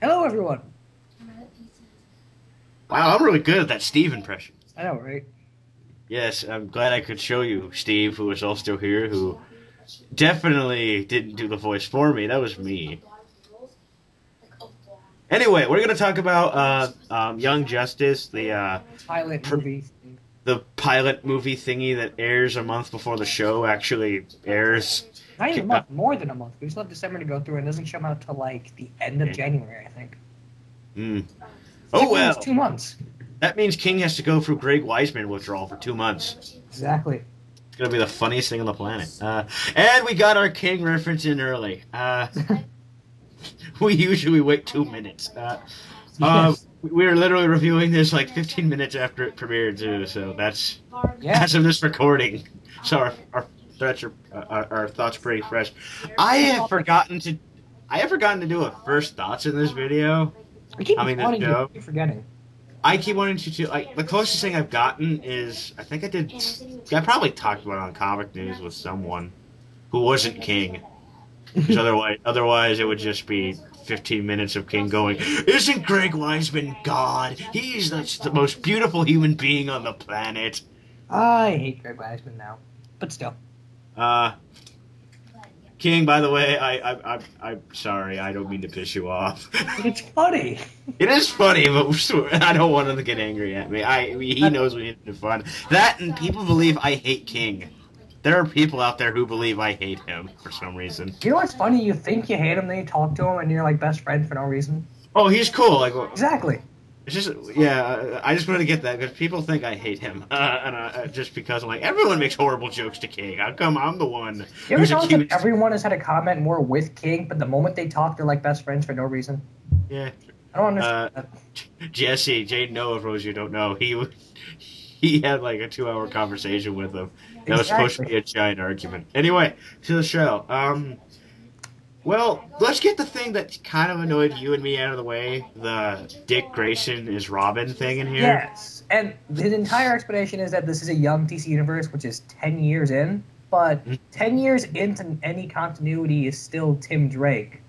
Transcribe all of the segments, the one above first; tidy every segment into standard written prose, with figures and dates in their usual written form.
Hello, everyone. Wow, I'm really good at that Steve impression. I know, right? Yes, I'm glad I could show you Steve, who is also here, who definitely didn't do the voice for me. That was me. Anyway, we're gonna talk about Young Justice, Pilot pr movie. the pilot movie thingy that airs a month before the show actually airs. Not even a Uh, month, more than a month. We still have December to go through, and it doesn't come out till like the end of January, I think. mm. Oh Technically, it's well, 2 months. that means King has to go through Greg Weisman withdrawal for 2 months. Exactly. It's gonna be the funniest thing on the planet. And we got our King reference in early. We usually wait 2 minutes. Yes. We were literally reviewing this like 15 minutes after it premiered too, so that's Yeah. as of this recording. So our thoughts are pretty fresh. I have forgotten to do a first thoughts in this video. I keep I mean, this wanting to show. keep forgetting. I keep wanting to like the closest thing I've gotten is I probably talked about it on Comic News with someone who wasn't King. Because otherwise it would just be 15 minutes of King going, "Isn't Greg Weisman God? He's the most beautiful human being on the planet." I hate Greg Weisman now, but still. Uh, King, by the way, I'm sorry. I don't mean to piss you off. It's funny. It is funny, but I don't want him to get angry at me. He knows we need to fun. That and people believe I hate King. There are people out there who believe I hate him for some reason. You know what's funny? You think you hate him, then you talk to him, and you're like best friends for no reason. Oh, he's cool. Like, Exactly. it's just, yeah, I just wanted to get that because people think I hate him. Just because I'm like, everyone makes horrible jokes to King. How come I'm the one You ever who's notice that accused? everyone has had a comment more with King, but the moment they talk, they're like best friends for no reason? Yeah. I don't understand that. Jesse, Jane Noah, for those you don't know, he had like a 2-hour conversation with him. That was supposed to be a giant argument. Anyway, to the show. Well, let's get the thing that kind of annoyed you and me out of the way. The Dick Grayson is Robin thing in here. Yes, and his entire explanation is that this is a young DC universe, which is 10 years in, but 10 years into any continuity is still Tim Drake.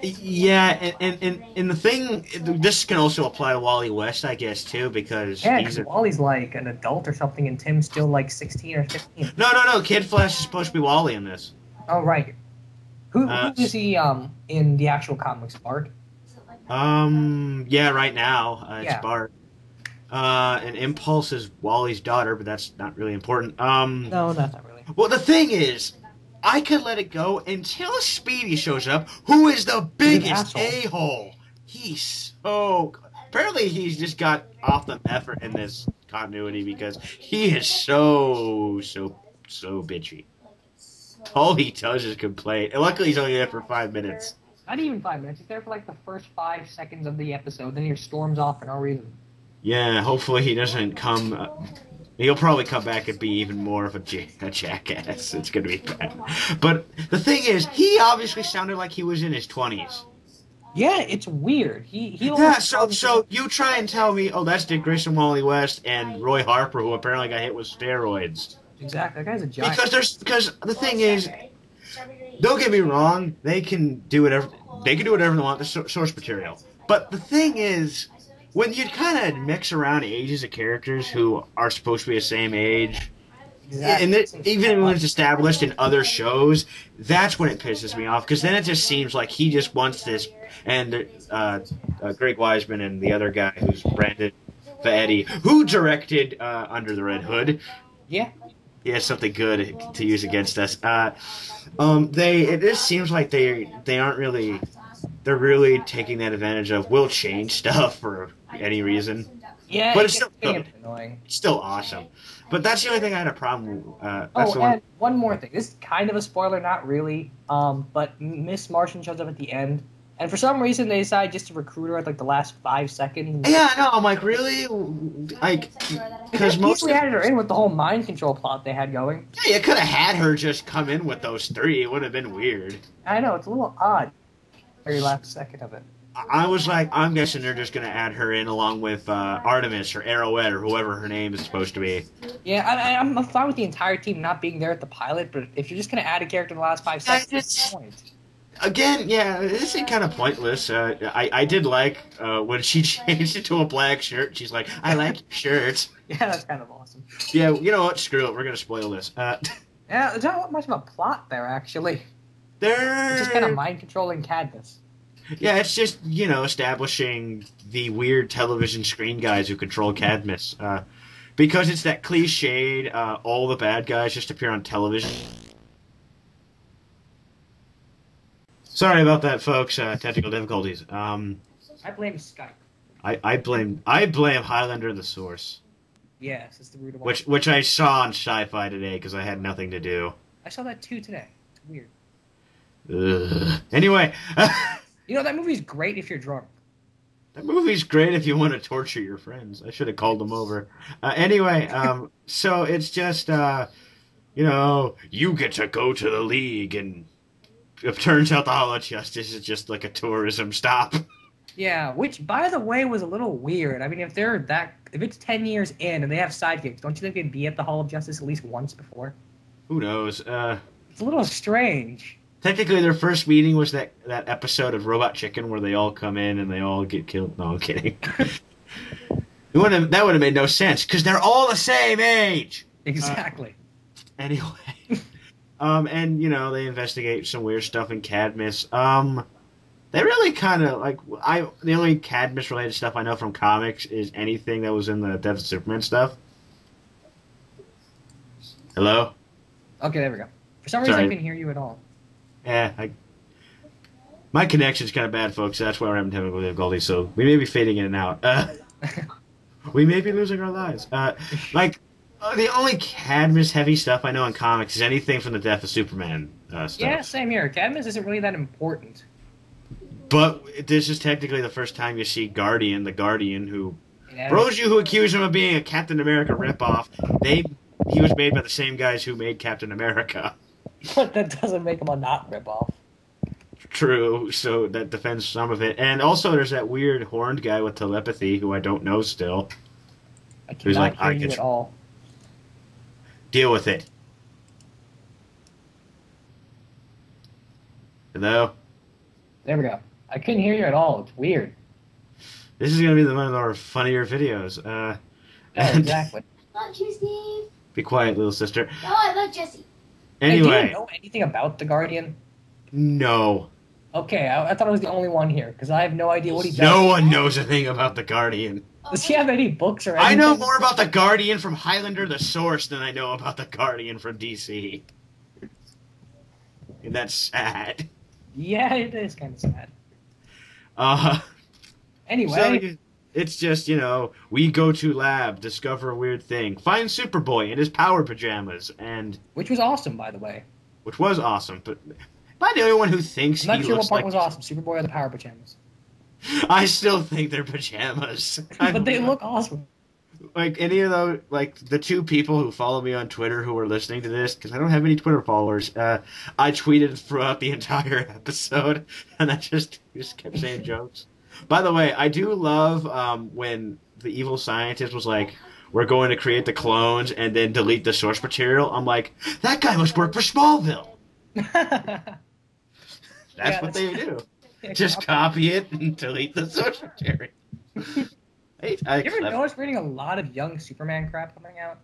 Yeah, and the thing, this can also apply to Wally West, I guess, too, because Yeah, he's because Wally's like an adult or something, and Tim's still like 16 or 15. No, Kid Flash is supposed to be Wally in this. Oh, right. Who is he in the actual comics, Bart? Yeah, right now, it's Yeah. Bart. And Impulse is Wally's daughter, but that's not really important. No, that's not really. Well, the thing is, I could let it go until Speedy shows up, who is the biggest asshole. a-hole. Apparently he's just got off the effort in this continuity because he is so bitchy. All he does is complain. And luckily he's only there for 5 minutes. Not even 5 minutes. He's there for like the first 5 seconds of the episode, then he storms off for no reason. Yeah, hopefully he doesn't come... he'll probably come back and be even more of a jackass. It's gonna be bad. But the thing is, he obviously sounded like he was in his 20s. Yeah, it's weird. He Yeah, so you try and tell me, oh, that's Dick Grayson, Wally West, and Roy Harper, who apparently got hit with steroids. Exactly. That guy's a giant. Because the thing is, don't get me wrong, they can do whatever they want, the source material. But the thing is, when you kind of mix around ages of characters who are supposed to be the same age, Exactly. and even when it's established in other shows, that's when it pisses me off. Because then it just seems like he just wants this, and Greg Weisman and the other guy who's Brandon Fietti, who directed Under the Red Hood. Yeah. He has something good to use against us. It just seems like they aren't really. They're really taking that advantage of. We'll change stuff for any reason. Yeah, But it's still getting good. annoying. It's still awesome. But that's the only thing I had a problem with. That's Oh, the one. and one more thing. This is kind of a spoiler, not really. But Miss Martian shows up at the end, and for some reason they decide just to recruit her at like the last 5 seconds. Yeah, no, I'm like, really? Like, because most easily added her in with the whole mind control plot they had going. yeah, you could have had her just come in with those 3. It would have been weird. I know it's a little odd. Very last second of it. I was like, I'm guessing they're just going to add her in along with Artemis or Arrowhead or whoever her name is supposed to be. Yeah, I'm fine with the entire team not being there at the pilot, but if you're just going to add a character in the last 5 seconds, what's the point? Again, yeah, this is kind of pointless. I did like when she changed it to a black shirt. She's like, I like your shirt. Yeah, that's kind of awesome. Yeah, you know what? Screw it. We're going to spoil this. Yeah, there's not much of a plot there, actually. They're... It's just kind of mind-controlling Cadmus. Yeah, it's just, you know, establishing the weird television screen guys who control Cadmus. Because it's that cliched, all the bad guys just appear on television. Sorry about that, folks. Technical difficulties. I blame Skype. I blame Highlander the Source. Yes, it's the root of all. Which I saw on Sci-Fi today because I had nothing to do. I saw that too today. It's weird. Ugh. Anyway, You know, that movie's great if you're drunk. that movie's great if you want to torture your friends. I should have called them over. Anyway, so it's just, you know, you get to go to the League, and it turns out the Hall of Justice is just like a tourism stop. Yeah, which, by the way, was a little weird. I mean, if it's 10 years in and they have sidekicks, don't you think they'd be at the Hall of Justice at least once before? Who knows? It's a little strange. Technically, their first meeting was that episode of Robot Chicken where they all come in and they all get killed. No, I'm kidding. That would have made no sense because they're all the same age. Exactly. Anyway, and you know they investigate some weird stuff in Cadmus. They really kind of the only Cadmus related stuff I know from comics is anything that was in the Death of Superman stuff. Hello? Okay, there we go. For some reason, Sorry. I couldn't hear you at all. Yeah, my connection's kind of bad, folks. That's why we're having technical difficulties. So we may be fading in and out. We may be losing our lives. The only Cadmus heavy stuff I know in comics is anything from the Death of Superman stuff. Yeah, same here. Cadmus isn't really that important. But this is technically the first time you see Guardian, the Guardian, who... Yeah. For those of you who accuse him of being a Captain America ripoff, he was made by the same guys who made Captain America. But that doesn't make him a not ripoff. True, so that defends some of it. And also there's that weird horned guy with telepathy who I don't know still. I Who's cannot like, hear you at all. Deal with it. Hello? There we go. I couldn't hear you at all. It's weird. This is going to be one of our funnier videos. Yeah, exactly. Love you, Steve. Be quiet, little sister. No, I love Jesse. Hey, do you Anyway, know anything about the Guardian? no. Okay, I thought I was the only one here, because I have no idea what he does. No one knows a thing about the Guardian. Does he have any books or anything? I know more about the Guardian from Highlander the Source than I know about the Guardian from DC. And that's sad. Yeah, it is kind of sad. So Anyway, it's just, you know, we go to lab, discover a weird thing, find Superboy in his power pajamas, and... which was awesome, by the way. Which was awesome, but... Am I the only one who thinks I'm not he sure looks what part like... was awesome, Superboy or the Power Pajamas. I still think they're pajamas. But they look awesome. Like, any of those... Like, the two people who follow me on Twitter who are listening to this, because I don't have any Twitter followers, I tweeted throughout the entire episode, and I just kept saying jokes. By the way, I do love when the evil scientist was like, we're going to create the clones and then delete the source material. I'm like, that guy must work for Smallville. That's what they do. Just copy it and delete the source material. Hey, You ever notice we're getting a lot of young Superman crap coming out?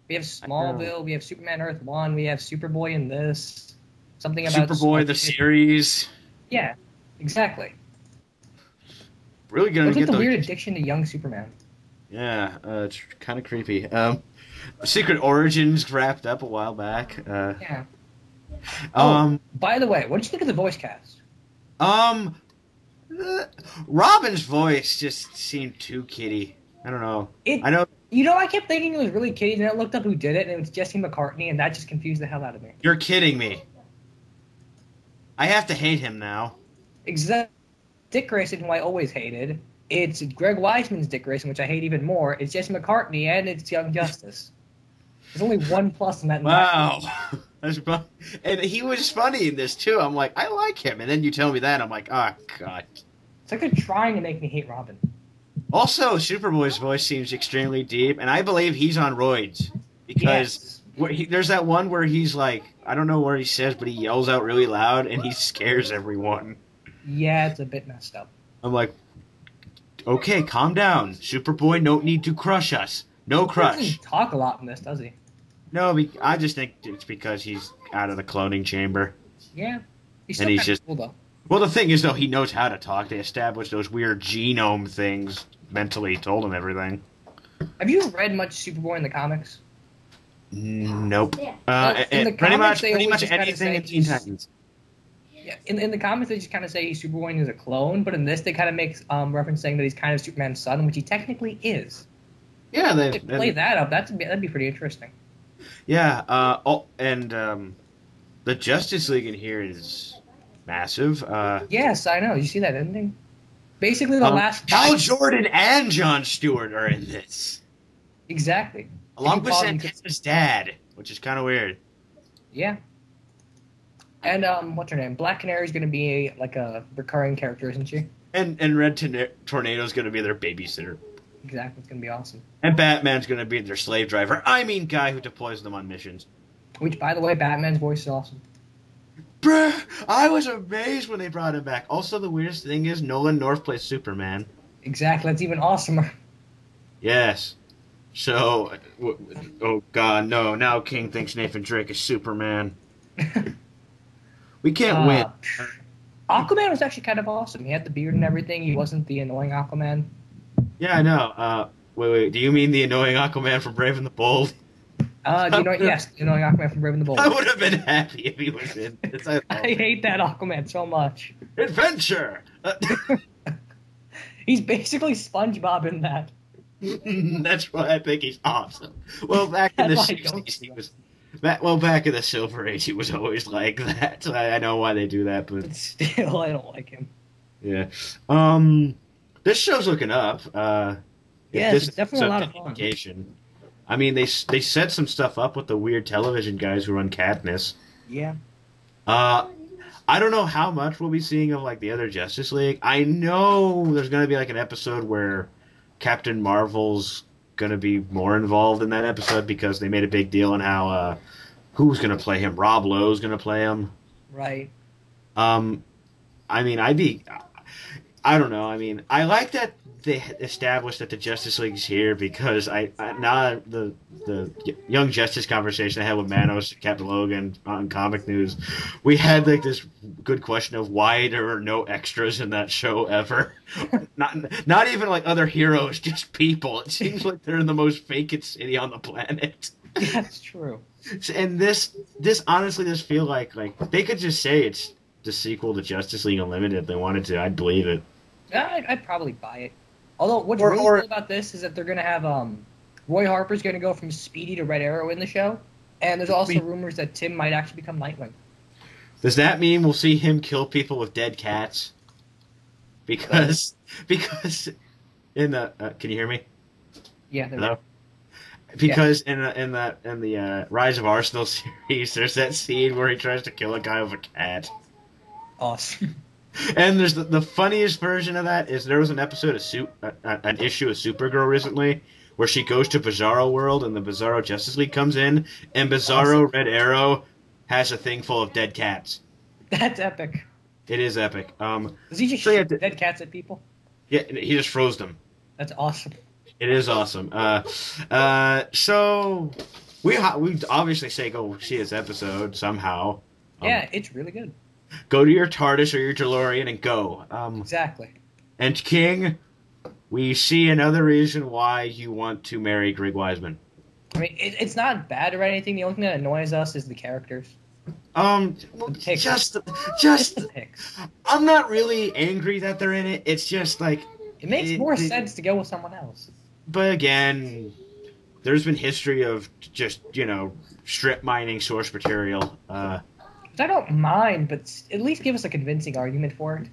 We have Smallville, we have Superman Earth 1, we have Superboy in this. Something about... Superboy, the series. Yeah, exactly. Really gonna What's get with the those... weird addiction to young Superman? Yeah, it's kind of creepy. Secret Origins wrapped up a while back. Yeah. Oh, Um, by the way, what did you think of the voice cast? Robin's voice just seemed too kiddie. I don't know. I know You know, I kept thinking it was really kiddie, and then I looked up who did it, and it was Jesse McCartney, and that just confused the hell out of me. you're kidding me. I have to hate him now. Exactly. Dick Grayson, who I always hated. It's Greg Weisman's Dick Grayson, which I hate even more. It's Jesse McCartney, and it's Young Justice. There's only one plus in that. Wow. That's fun. And he was funny in this too. I'm like, I like him. And then you tell me that, I'm like, oh god. It's like they're trying to make me hate Robin. Also, Superboy's voice seems extremely deep, and I believe he's on roids because Yes. there's that one where he's like, I don't know what he says, but he yells out really loud and he scares everyone. Yeah, it's a bit messed up. I'm like, okay, calm down. Superboy don't need to crush us. No He crush. doesn't talk a lot in this, does he? No, I just think it's because he's out of the cloning chamber. Yeah. He's And still he's kinda just- cool, though. Well, the thing is, though, he knows how to talk. They established those weird genome things mentally, told him everything. Have you read much Superboy in the comics? Nope. Yeah. In the Pretty comics, much they always just kinda anything say in Teen he's- Titans. Yeah, in the comics, they just kind of say Superboy is a clone, but in this, they kind of make reference saying that he's kind of Superman's son, which he technically is. Yeah, If they play that up, that'd be pretty interesting. Yeah, the Justice League in here is massive. Yes, I know. You see that ending? Basically, the last Hal Jordan and Jon Stewart are in this, exactly. along You with call them- Santana's dad, which is kind of weird. Yeah. And what's her name? Black Canary's going to be like a recurring character, isn't she? And Red Tornado's going to be their babysitter. Exactly. It's going to be awesome. And Batman's going to be their slave driver. I mean, guy who deploys them on missions. Which, by the way, Batman's voice is awesome. Bruh, I was amazed when they brought him back. Also, the weirdest thing is Nolan North plays Superman. Exactly. That's even awesomer. Yes. So, oh god, no. Now King thinks Nathan Drake is Superman. We can't win. Aquaman was actually kind of awesome. He had the beard and everything. He wasn't the annoying Aquaman. Yeah, I know. Wait. Do you mean the annoying Aquaman from Brave and the Bold? Yes, the annoying Aquaman from Brave and the Bold. I would have been happy if he was in this. I hate that Aquaman so much. Adventure! He's basically SpongeBob in that. That's why I think he's awesome. Well, back in the That's why I don't 60s, he was... Back in the Silver Age, he was always like that. So I know why they do that, but... But still, I don't like him. Yeah. This show's looking up. Yeah, This it's definitely a lot of any fun. indication. I mean, they set some stuff up with the weird television guys who run Katniss. Yeah. I don't know how much we'll be seeing of like the other Justice League. I know there's going to be like an episode where Captain Marvel's going to be more involved in that episode because they made a big deal on how who's going to play him. Rob Lowe's going to play him. Right. I mean, I don't know. I mean, I like that they established that the Justice League's here because now the Young Justice conversation I had with Manos and Captain Logan on Comic News, we had like this good question of why there are no extras in that show ever. not even like other heroes, just people. It seems like they're in the most vacant city on the planet. That's true. And this honestly does feel like they could just say it's the sequel to Justice League Unlimited if they wanted to. I'd believe it. I'd probably buy it. Although, what's really cool about this is that they're going to have Roy Harper's going to go from Speedy to Red Arrow in the show, and there's also rumors that Tim might actually become Nightwing. Does that mean we'll see him kill people with dead cats? Because in the can you hear me? Yeah. Hello. Because in the Rise of Arsenal series, there's that scene where he tries to kill a guy with a cat. Awesome. And there's the funniest version of that is there was an episode of an issue of Supergirl recently where she goes to Bizarro World and the Bizarro Justice League comes in and Bizarro Red Arrow has a thing full of dead cats. That's epic. It is epic. Does he just so shoot dead cats at people? Yeah, he just froze them. That's awesome. It is awesome. So we obviously say go see this episode somehow. Yeah, it's really good. Go to your TARDIS or your DeLorean and go. Exactly. And King, we see another reason why you want to marry Greg Weisman. I mean, it's not bad or anything. The only thing that annoys us is the characters. Just The picks. I'm not really angry that they're in it. It's just like It makes more sense to go with someone else. But again, there's been history of just strip mining source material. Which I don't mind, but at least give us a convincing argument for it.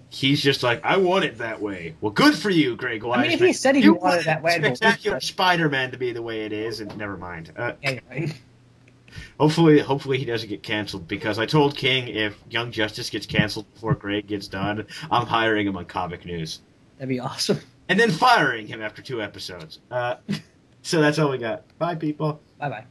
He's just like, I want it that way. Well, good for you, Greg Weisman. I mean, if he said he wanted it that way, I'd believe Spectacular it. Spider-Man to be the way it is, and never mind. Anyway. Hopefully he doesn't get canceled, because I told King if Young Justice gets canceled before Greg gets done, I'm hiring him on Comic News. That'd be awesome. And then firing him after 2 episodes. So that's all we got. Bye, people. Bye-bye.